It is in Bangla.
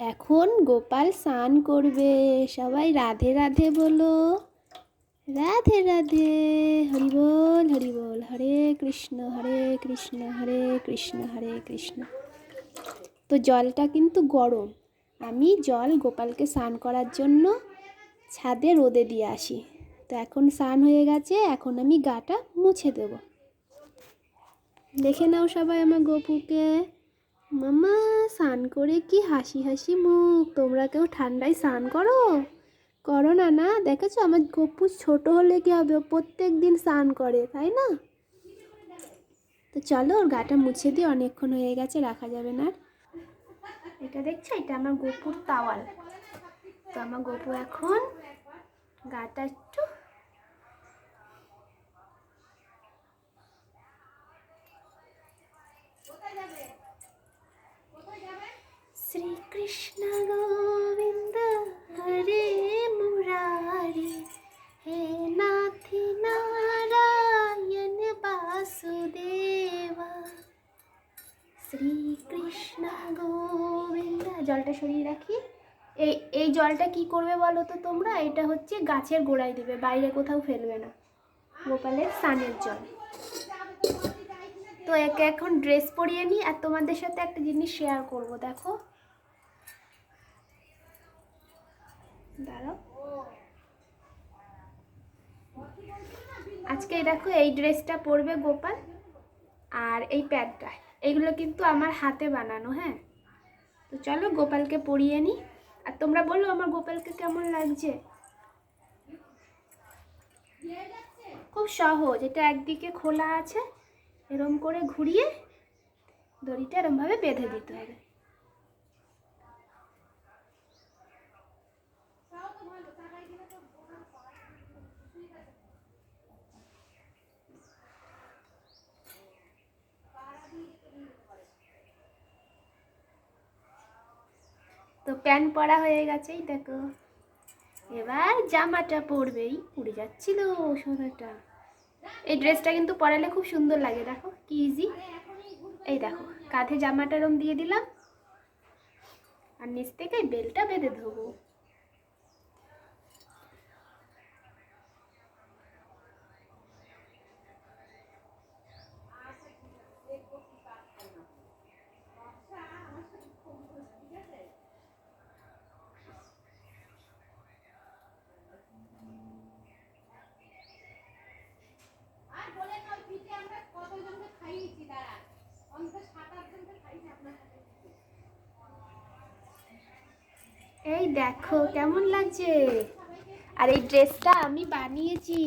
এখন গোপাল স্নান করবে। সবাই রাধে রাধে বলো। রাধে রাধে। হরি বল হরি বল। হরে কৃষ্ণ হরে কৃষ্ণ হরে কৃষ্ণ। তো জলটা কিন্তু গরম। আমি জল গোপালকে স্নান করার জন্য ছাদে রোদে দিয়ে আসি। তো এখন স্নান হয়ে গেছে, এখন আমি গাটা মুছে দেব। দেখে নাও সবাই আমার গপুকে। মামা স্নান করে কি হাসি হাসি মুখ। তোমরা কেউ ঠান্ডায় স্নান করো? করো না? না দেখেছো আমার গপু ছোট হলে কি হবে, প্রত্যেক দিন স্নান করে, তাই না? তো চলো ওর গাটা মুছে দিয়ে, অনেকক্ষণ হয়ে গেছে, রাখা যাবে না। এটা দেখছো, এটা আমার গপুর তাওয়াল। তো আমার গপু এখন গাটা একটু শ্রীকৃষ্ণ গোবিন্দ হরে মুরারি হে নাথি নারায়ণ বাসুদেবা শ্রীকৃষ্ণ গোবিন্দ। জলটা সরিয়ে রাখি। এই জলটা কি করবে বলো তো তোমরা? এটা হচ্ছে গাছের গোড়ায় দেবে, বাইরে কোথাও ফেলবে না। গোপালের স্নানের জল। তো একে এখন ড্রেস পরিয়ে নিই, আর তোমাদের সাথে একটা জিনিস শেয়ার করব। দেখো, দাঁড়াও। আজকে দেখো এই ড্রেসটা পরবে গোপাল, আর এই প্যান্টটা, এইগুলো কিন্তু আমার হাতে বানানো। হ্যাঁ, তো চলো গোপালকে পরিয়ে নিই, আর তোমরা বলো আমার গোপালকে কেমন লাগছে। খুব সহজ, এটা একদিকে খোলা আছে, এরম করে ঘুরিয়ে দড়িটা এরমভাবে বেঁধে দিতে হবে। তো প্যান্ট পরা হয়ে গেছেই দেখো, এবার জামাটা পরবেই। উড়ে যাচ্ছিল সোনাটা। এই ড্রেসটা কিন্তু পরালে খুব সুন্দর লাগে, দেখো কি ইজি। এই দেখো, কাঁধে জামাটা এরম দিয়ে দিলাম, আর নিচ থেকে বেলটা বেঁধে দেবো। এই দেখো কেমন লাগছে। আর এই ড্রেসটা আমি বানিয়েছি।